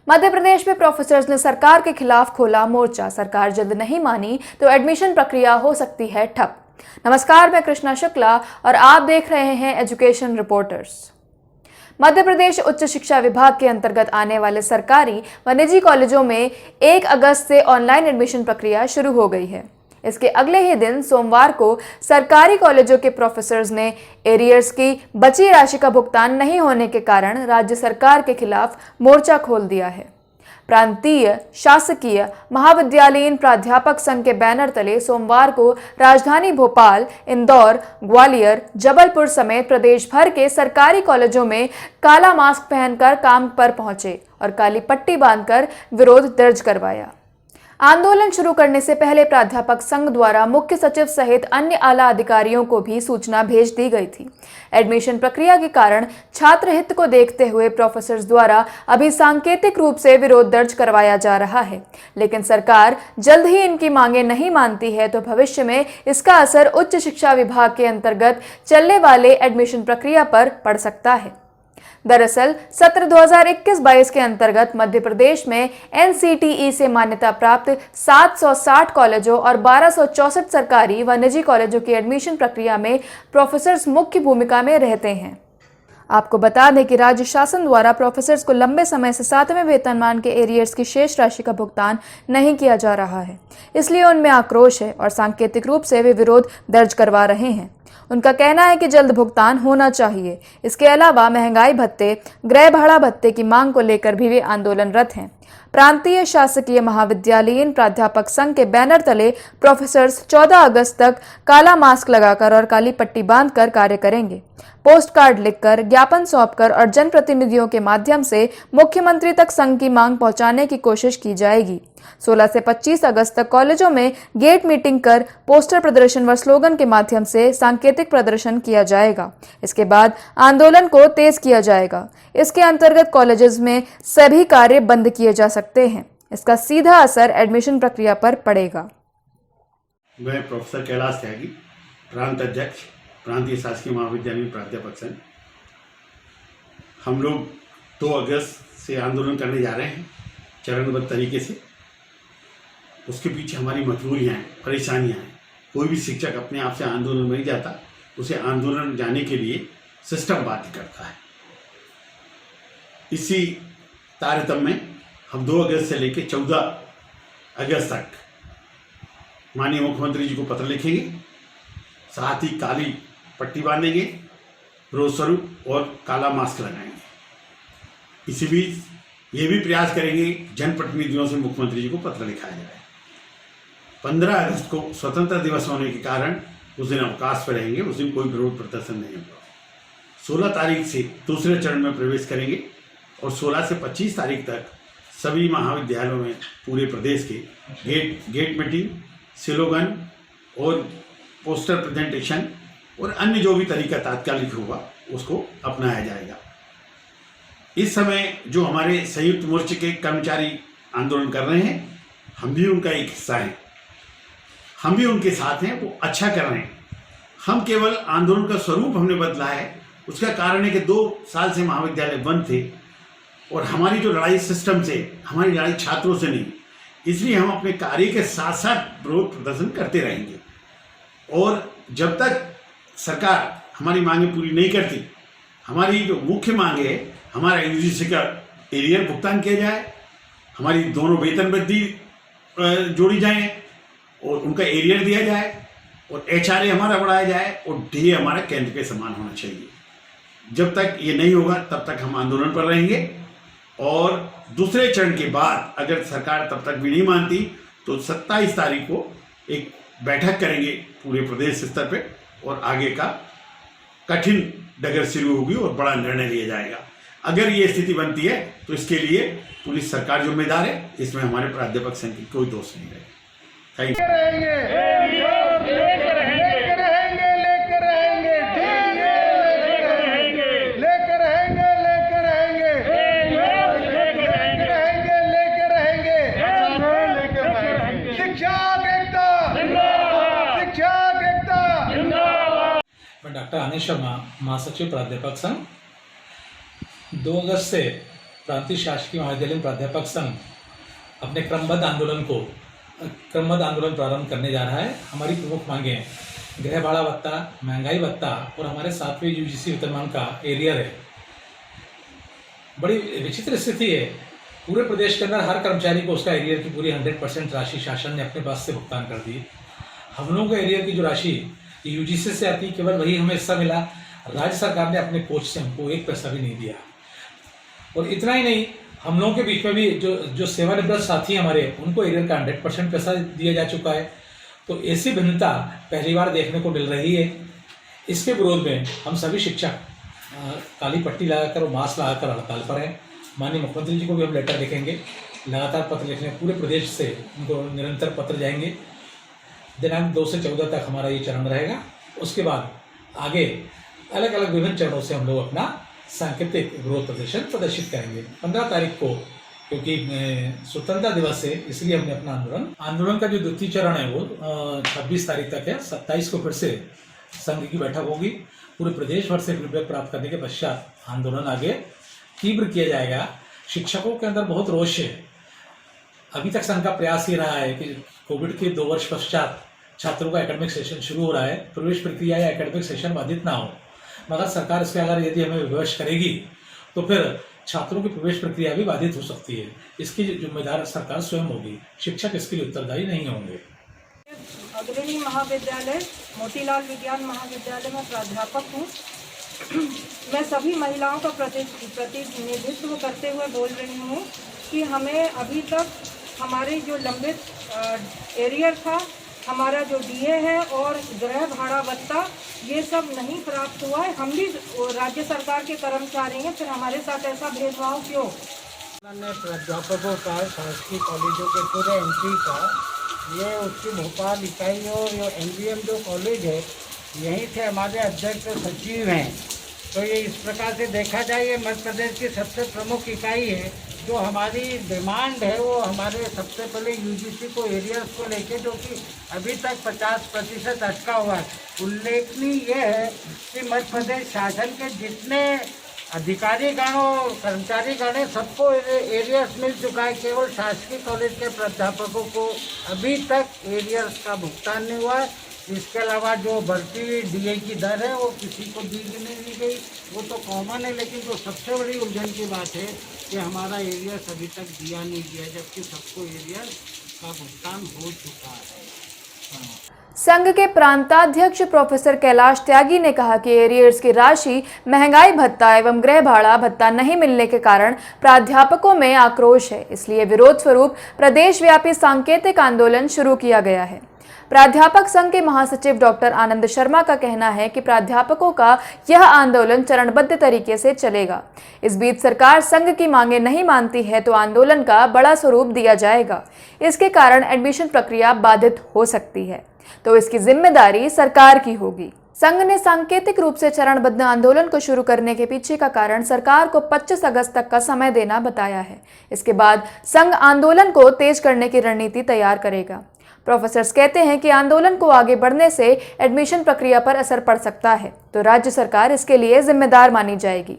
मध्य प्रदेश में प्रोफेसर्स ने सरकार के खिलाफ खोला मोर्चा। सरकार जल्द नहीं मानी तो एडमिशन प्रक्रिया हो सकती है ठप। नमस्कार, मैं कृष्णा शुक्ला और आप देख रहे हैं एजुकेशन रिपोर्टर्स। मध्य प्रदेश उच्च शिक्षा विभाग के अंतर्गत आने वाले सरकारी व निजी कॉलेजों में 1 अगस्त से ऑनलाइन एडमिशन प्रक्रिया शुरू हो गई है। इसके अगले ही दिन सोमवार को सरकारी कॉलेजों के प्रोफेसर्स ने एरियर्स की बची राशि का भुगतान नहीं होने के कारण राज्य सरकार के खिलाफ मोर्चा खोल दिया है। प्रांतीय शासकीय महाविद्यालयीन प्राध्यापक संघ के बैनर तले सोमवार को राजधानी भोपाल, इंदौर, ग्वालियर, जबलपुर समेत प्रदेश भर के सरकारी कॉलेजों में काला मास्क पहनकर काम पर पहुंचे और काली पट्टी बांधकर विरोध दर्ज करवाया। आंदोलन शुरू करने से पहले प्राध्यापक संघ द्वारा मुख्य सचिव सहित अन्य आला अधिकारियों को भी सूचना भेज दी गई थी। एडमिशन प्रक्रिया के कारण छात्र हित को देखते हुए प्रोफेसर्स द्वारा अभी सांकेतिक रूप से विरोध दर्ज करवाया जा रहा है, लेकिन सरकार जल्द ही इनकी मांगे नहीं मानती है तो भविष्य में इसका असर उच्च शिक्षा विभाग के अंतर्गत चलने वाले एडमिशन प्रक्रिया पर पड़ सकता है। दरअसल सत्र 2021-22 के अंतर्गत मध्य प्रदेश में NCTE से मान्यता प्राप्त 760 कॉलेजों और 1264 सरकारी व निजी कॉलेजों की एडमिशन प्रक्रिया में प्रोफेसर्स मुख्य भूमिका में रहते हैं। आपको बता दें कि राज्य शासन द्वारा प्रोफेसर्स को लंबे समय से 7वें वेतनमान के एरियर्स की शेष राशि का भुगतान नहीं किया जा रहा है, इसलिए उनमें आक्रोश है और सांकेतिक रूप से वे विरोध दर्ज करवा रहे हैं। उनका कहना है कि जल्द भुगतान होना चाहिए। इसके अलावा महंगाई भत्ते, गृह भाड़ा भत्ते की मांग को लेकर भी वे आंदोलनरत हैं। प्रांतीय शासकीय महाविद्यालयीन प्राध्यापक संघ के बैनर तले प्रोफेसर्स 14 अगस्त तक काला मास्क लगाकर और काली पट्टी बांधकर कार्य करेंगे। पोस्ट कार्ड लिखकर, ज्ञापन सौंपकर और जनप्रतिनिधियों के माध्यम से मुख्यमंत्री तक संघ की मांग पहुंचाने की कोशिश की जाएगी। 16 से 25 अगस्त तक कॉलेजों में गेट मीटिंग कर पोस्टर प्रदर्शन व स्लोगन के माध्यम से सांकेतिक प्रदर्शन किया जाएगा। इसके बाद आंदोलन को तेज किया जाएगा। इसके अंतर्गत कॉलेजेस में सभी कार्य बंद किए जा सकते हैं। इसका सीधा असर एडमिशन प्रक्रिया पर पड़ेगा। मैं प्रोफेसर कैलाश त्यागी, प्रांत अध्यक्ष, प्रांतीय शासकीय महाविद्यालय प्राध्यापक संघ। हम लोग 2 अगस्त से आंदोलन करने जा रहे हैं चरणबद्ध तरीके से। उसके पीछे हमारी मजबूरियाँ हैं, परेशानियाँ हैं। कोई भी शिक्षक अपने आप से आंदोलन में नहीं जाता, उसे आंदोलन जाने के लिए सिस्टम बाध्य करता है। इसी तारतम्य में हम 2 अगस्त से लेकर 14 अगस्त तक माननीय मुख्यमंत्री जी को पत्र लिखेंगे, साथ ही काली पट्टी बांधेंगे, विरोध स्वरूप और काला मास्क लगाएंगे। इसी बीच ये भी प्रयास करेंगे जनप्रतिनिधियों से मुख्यमंत्री जी को पत्र लिखाया जाए। 15 अगस्त को स्वतंत्रता दिवस होने के कारण उस दिन अवकाश पर रहेंगे, उस दिन कोई विरोध प्रदर्शन नहीं होगा। 16 तारीख से दूसरे चरण में प्रवेश करेंगे और 16 से 25 तारीख तक सभी महाविद्यालयों में पूरे प्रदेश के गेट मीटिंग, स्लोगन और पोस्टर प्रेजेंटेशन और अन्य जो भी तरीका तात्कालिक होगा उसको अपनाया जाएगा। इस समय जो हमारे संयुक्त मोर्चे के कर्मचारी आंदोलन कर रहे हैं, हम भी उनका एक हिस्सा हैं, हम भी उनके साथ हैं, वो अच्छा कर रहे हैं। हम केवल आंदोलन का स्वरूप हमने बदला है। उसका कारण है कि 2 साल से महाविद्यालय बंद थे और हमारी जो लड़ाई सिस्टम से, हमारी लड़ाई छात्रों से नहीं, इसलिए हम अपने कार्य के साथ साथ विरोध प्रदर्शन करते रहेंगे। और जब तक सरकार हमारी मांगें पूरी नहीं करती, हमारी जो मुख्य मांग है, हमारा यूजीसी का एरियर भुगतान किया जाए, हमारी दोनों वेतन वृद्धि जोड़ी जाए और उनका एरियर दिया जाए और HRA हमारा बढ़ाया जाए और DA हमारा केंद्र के समान होना चाहिए। जब तक ये नहीं होगा तब तक हम आंदोलन पर रहेंगे और दूसरे चरण के बाद अगर सरकार तब तक भी नहीं मानती तो 27 तारीख को एक बैठक करेंगे पूरे प्रदेश स्तर पे और आगे का कठिन डगर शुरू होगी और बड़ा निर्णय लिया जाएगा। अगर ये स्थिति बनती है तो इसके लिए पुलिस सरकार जिम्मेदार है, इसमें हमारे प्राध्यापक संघ की कोई दोष नहीं है। Thank you. मैं डॉक्टर अनिल शर्मा, महासचिव प्राध्यापक संघ। 2 अगस्त से प्रांतीय शासकीय महाविद्यालय प्राध्यापक संघ अपने क्रमबद्ध आंदोलन प्रारंभ करने जा रहा है। हमारी प्रमुख मांगें गृह भाड़ा भत्ता, महंगाई भत्ता और हमारे 7वें यूजीसी वेतनमान का एरियर है। बड़ी विचित्र स्थिति है, पूरे प्रदेश के अंदर हर कर्मचारी को उसका एरियर की पूरी 100% राशि शासन ने अपने पास से भुगतान कर दी। हम लोगों को एरियर की जो राशि यूजीसी से आती केवल वही हमें हिस्सा मिला। राज्य सरकार ने अपने कोच से हमको 1 पैसा भी नहीं दिया। और इतना ही नहीं, हम लोगों के बीच में भी जो सेवानिवृत्त साथी हमारे, उनको एरियर का 100% पैसा दिया जा चुका है। तो ऐसी भिन्नता पहली बार देखने को मिल रही है। इसके विरोध में हम सभी शिक्षक काली पट्टी लगाकर और मास्क लगाकर हड़ताल पर हैं। माननीय मुख्यमंत्री जी को भी हम लेटर लिखेंगे, लगातार पत्र लिखने, पूरे प्रदेश से उनको निरंतर पत्र जाएंगे। दिनांक 2 से 14 तक हमारा ये चरण रहेगा। उसके बाद आगे अलग अलग विभिन्न चरणों से हम लोग अपना सांकेतिक विरोध प्रदर्शन प्रदर्शित करेंगे। 15 तारीख को, क्योंकि स्वतंत्रता दिवस है, इसलिए हमने अपना आंदोलन का जो द्वितीय चरण है वो 26 तारीख तक है। 27 को फिर से संघ की बैठक होगी। पूरे प्रदेश भर से फीडबैक प्राप्त करने के पश्चात आंदोलन आगे तीव्र किया जाएगा। शिक्षकों के अंदर बहुत रोष है। अभी तक संघ का प्रयास ही रहा है कि कोविड के 2 वर्ष पश्चात छात्रों का एकेडमिक सेशन शुरू हो रहा है, प्रवेश प्रक्रिया या एकेडमिक सेशन बाधित ना हो। मगर सरकार इसके अगर यदि हमें विवश करेगी तो फिर छात्रों की प्रवेश प्रक्रिया भी बाधित हो सकती है। इसकी जिम्मेदार सरकार स्वयं होगी, शिक्षक इसके लिए उत्तरदायी नहीं होंगे। अग्रणी महाविद्यालय मोतीलाल विज्ञान महाविद्यालय में प्राध्यापक हूँ। मैं सभी महिलाओं का प्रतिनिधित्व करते हुए बोल रही हूँ कि हमें अभी तक हमारे जो लंबित एरियर था, हमारा जो डीए है और गृह भाड़ा भत्ता, ये सब नहीं प्राप्त हुआ है। हम भी राज्य सरकार के कर्मचारी हैं, फिर हमारे साथ ऐसा भेदभाव क्यों? प्राध्यापकों का शासकीय कॉलेजों के पूरे एंट्री का ये उसकी भोपाल इकाई और ये एनबीएम जो कॉलेज है, यहीं से हमारे अध्यक्ष सचिव हैं। तो ये इस प्रकार से देखा जाए, ये मध्य प्रदेश की सबसे प्रमुख इकाई है। जो हमारी डिमांड है वो हमारे सबसे पहले यूजीसी को एरियर्स को लेके, जो कि अभी तक 50% अटका हुआ है। उल्लेखनीय ये है कि मध्य प्रदेश शासन के जितने अधिकारी गणों, कर्मचारी गण, सबको एरियर्स मिल चुका है। केवल शासकीय कॉलेज के प्राध्यापकों को अभी तक एरियर्स का भुगतान नहीं हुआ है। इसके अलावा जो बढ़ती हुई डीए की दर है वो किसी को दी नहीं दी गई, वो तो कॉमन है। लेकिन जो सबसे बड़ी उलझन की बात है कि हमारा एरियर्स अभी तक दिया नहीं गया, जबकि सबको एरियर्स का भुगतान हो चुका है। संघ के प्रांताध्यक्ष प्रोफेसर कैलाश त्यागी ने कहा कि एरियर्स की राशि, महंगाई भत्ता एवं गृह भाड़ा भत्ता नहीं मिलने के कारण प्राध्यापकों में आक्रोश है। इसलिए विरोध स्वरूप प्रदेशव्यापी सांकेतिक आंदोलन शुरू किया गया है। प्राध्यापक संघ के महासचिव डॉक्टर आनंद शर्मा का कहना है कि प्राध्यापकों का यह आंदोलन चरणबद्ध तरीके से चलेगा। इस बीच सरकार संघ की मांगे नहीं मानती है तो आंदोलन का बड़ा स्वरूप दिया जाएगा। इसके कारण एडमिशन प्रक्रिया बाधित हो सकती है, तो इसकी जिम्मेदारी सरकार की होगी। संघ ने सांकेतिक रूप से चरणबद्ध आंदोलन को शुरू करने के पीछे का कारण सरकार को 25 अगस्त तक का समय देना बताया है। इसके बाद संघ आंदोलन को तेज करने की रणनीति तैयार करेगा। प्रोफेसर्स कहते हैं कि आंदोलन को आगे बढ़ने से एडमिशन प्रक्रिया पर असर पड़ सकता है, तो राज्य सरकार इसके लिए जिम्मेदार मानी जाएगी।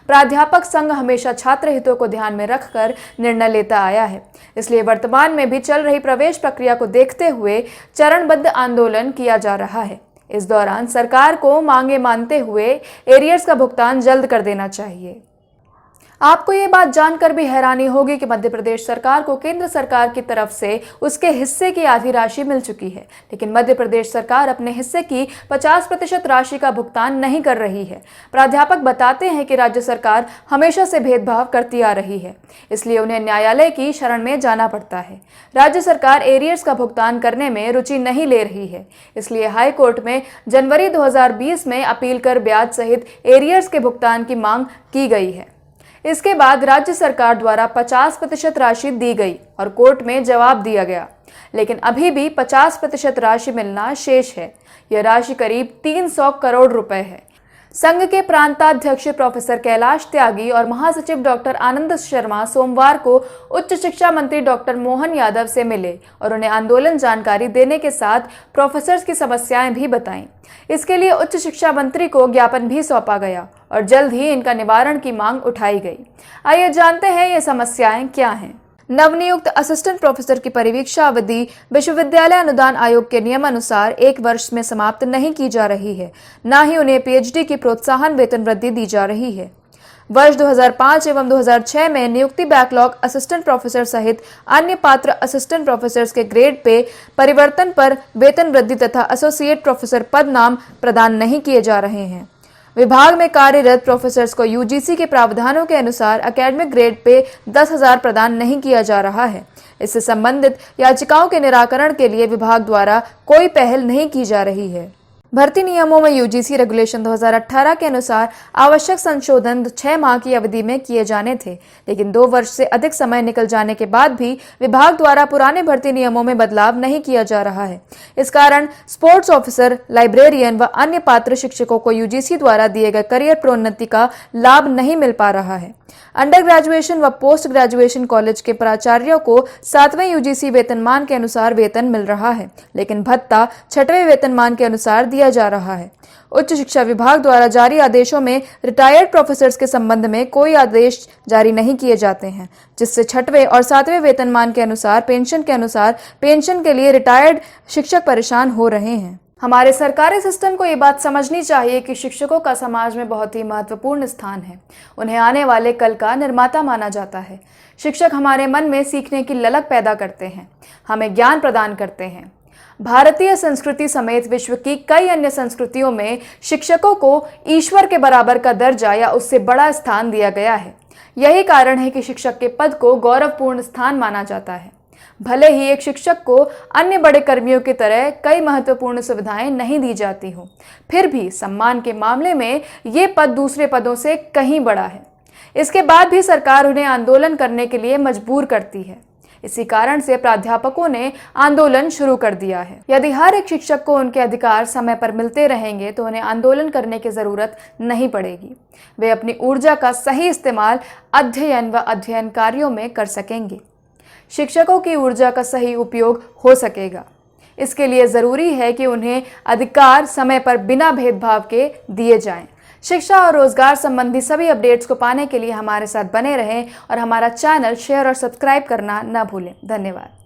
प्राध्यापक संघ हमेशा छात्र हितों को ध्यान में रखकर निर्णय लेता आया है, इसलिए वर्तमान में भी चल रही प्रवेश प्रक्रिया को देखते हुए चरणबद्ध आंदोलन किया जा रहा है। इस दौरान सरकार को मांगे मानते हुए एरियर्स का भुगतान जल्द कर देना चाहिए। आपको ये बात जानकर भी हैरानी होगी कि मध्य प्रदेश सरकार को केंद्र सरकार की तरफ से उसके हिस्से की आधी राशि मिल चुकी है, लेकिन मध्य प्रदेश सरकार अपने हिस्से की 50% राशि का भुगतान नहीं कर रही है। प्राध्यापक बताते हैं कि राज्य सरकार हमेशा से भेदभाव करती आ रही है, इसलिए उन्हें न्यायालय की शरण में जाना पड़ता है। राज्य सरकार एरियर्स का भुगतान करने में रुचि नहीं ले रही है, इसलिए हाई कोर्ट में जनवरी 2020 में अपील कर ब्याज सहित एरियर्स के भुगतान की मांग की गई है। इसके बाद राज्य सरकार द्वारा 50% राशि दी गई और कोर्ट में जवाब दिया गया, लेकिन अभी भी 50% राशि मिलना शेष है। यह राशि करीब 300 करोड़ रुपए है। संघ के प्रांताध्यक्ष प्रोफेसर कैलाश त्यागी और महासचिव डॉक्टर आनंद शर्मा सोमवार को उच्च शिक्षा मंत्री डॉक्टर मोहन यादव से मिले और उन्हें आंदोलन जानकारी देने के साथ प्रोफेसर्स की समस्याएं भी बताईं। इसके लिए उच्च शिक्षा मंत्री को ज्ञापन भी सौंपा गया और जल्द ही इनका निवारण की मांग उठाई गई। आइए जानते हैं ये समस्याएं क्या हैं। नवनियुक्त असिस्टेंट प्रोफेसर की परिवीक्षा अवधि विश्वविद्यालय अनुदान आयोग के नियमानुसार 1 वर्ष में समाप्त नहीं की जा रही है, न ही उन्हें पीएचडी की प्रोत्साहन वेतन वृद्धि दी जा रही है। वर्ष 2005 एवं 2006 में नियुक्ति बैकलॉग असिस्टेंट प्रोफेसर सहित अन्य पात्र असिस्टेंट प्रोफेसर्स के ग्रेड पे परिवर्तन पर वेतन वृद्धि तथा एसोसिएट प्रोफेसर पद नाम प्रदान नहीं किए जा रहे हैं। विभाग में कार्यरत प्रोफेसर्स को यूजीसी के प्रावधानों के अनुसार एकेडमिक ग्रेड पे 10,000 प्रदान नहीं किया जा रहा है। इससे संबंधित याचिकाओं के निराकरण के लिए विभाग द्वारा कोई पहल नहीं की जा रही है। भर्ती नियमों में यूजीसी रेगुलेशन 2018 के अनुसार आवश्यक संशोधन 6 माह की अवधि में किए जाने थे, लेकिन 2 वर्ष से अधिक समय निकल जाने के बाद भी विभाग द्वारा पुराने भर्ती नियमों में बदलाव नहीं किया जा रहा है। इस कारण स्पोर्ट्स ऑफिसर, लाइब्रेरियन व अन्य पात्र शिक्षकों को यूजीसी द्वारा दिए गए करियर प्रोन्नति का लाभ नहीं मिल पा रहा है। अंडर ग्रेजुएशन व पोस्ट ग्रेजुएशन कॉलेज के प्राचार्यों को 7वें यूजीसी वेतनमान के अनुसार वेतन मिल रहा है, लेकिन भत्ता 6वें वेतनमान के अनुसार दिया जा रहा है। उच्च शिक्षा विभाग द्वारा जारी आदेशों में रिटायर्ड प्रोफेसर्स के संबंध में कोई आदेश जारी नहीं किए जाते हैं, जिससे 6वें और 7वें वेतनमान के अनुसार पेंशन के लिए रिटायर्ड शिक्षक परेशान हो रहे हैं। हमारे सरकारी सिस्टम को ये बात समझनी चाहिए कि शिक्षकों का समाज में बहुत ही महत्वपूर्ण स्थान है। उन्हें आने वाले कल का निर्माता माना जाता है। शिक्षक हमारे मन में सीखने की ललक पैदा करते हैं, हमें ज्ञान प्रदान करते हैं। भारतीय संस्कृति समेत विश्व की कई अन्य संस्कृतियों में शिक्षकों को ईश्वर के बराबर का दर्जा या उससे बड़ा स्थान दिया गया है। यही कारण है कि शिक्षक के पद को गौरवपूर्ण स्थान माना जाता है। भले ही एक शिक्षक को अन्य बड़े कर्मियों की तरह कई महत्वपूर्ण सुविधाएं नहीं दी जाती हो, फिर भी सम्मान के मामले में ये पद दूसरे पदों से कहीं बड़ा है। इसके बाद भी सरकार उन्हें आंदोलन करने के लिए मजबूर करती है। इसी कारण से प्राध्यापकों ने आंदोलन शुरू कर दिया है। यदि हर एक शिक्षक को उनके अधिकार समय पर मिलते रहेंगे तो उन्हें आंदोलन करने की जरूरत नहीं पड़ेगी। वे अपनी ऊर्जा का सही इस्तेमाल अध्ययन व अध्ययन कार्यों में कर सकेंगे। शिक्षकों की ऊर्जा का सही उपयोग हो सकेगा। इसके लिए जरूरी है कि उन्हें अधिकार समय पर बिना भेदभाव के दिए जाएं। शिक्षा और रोजगार संबंधी सभी अपडेट्स को पाने के लिए हमारे साथ बने रहें और हमारा चैनल शेयर और सब्सक्राइब करना न भूलें। धन्यवाद।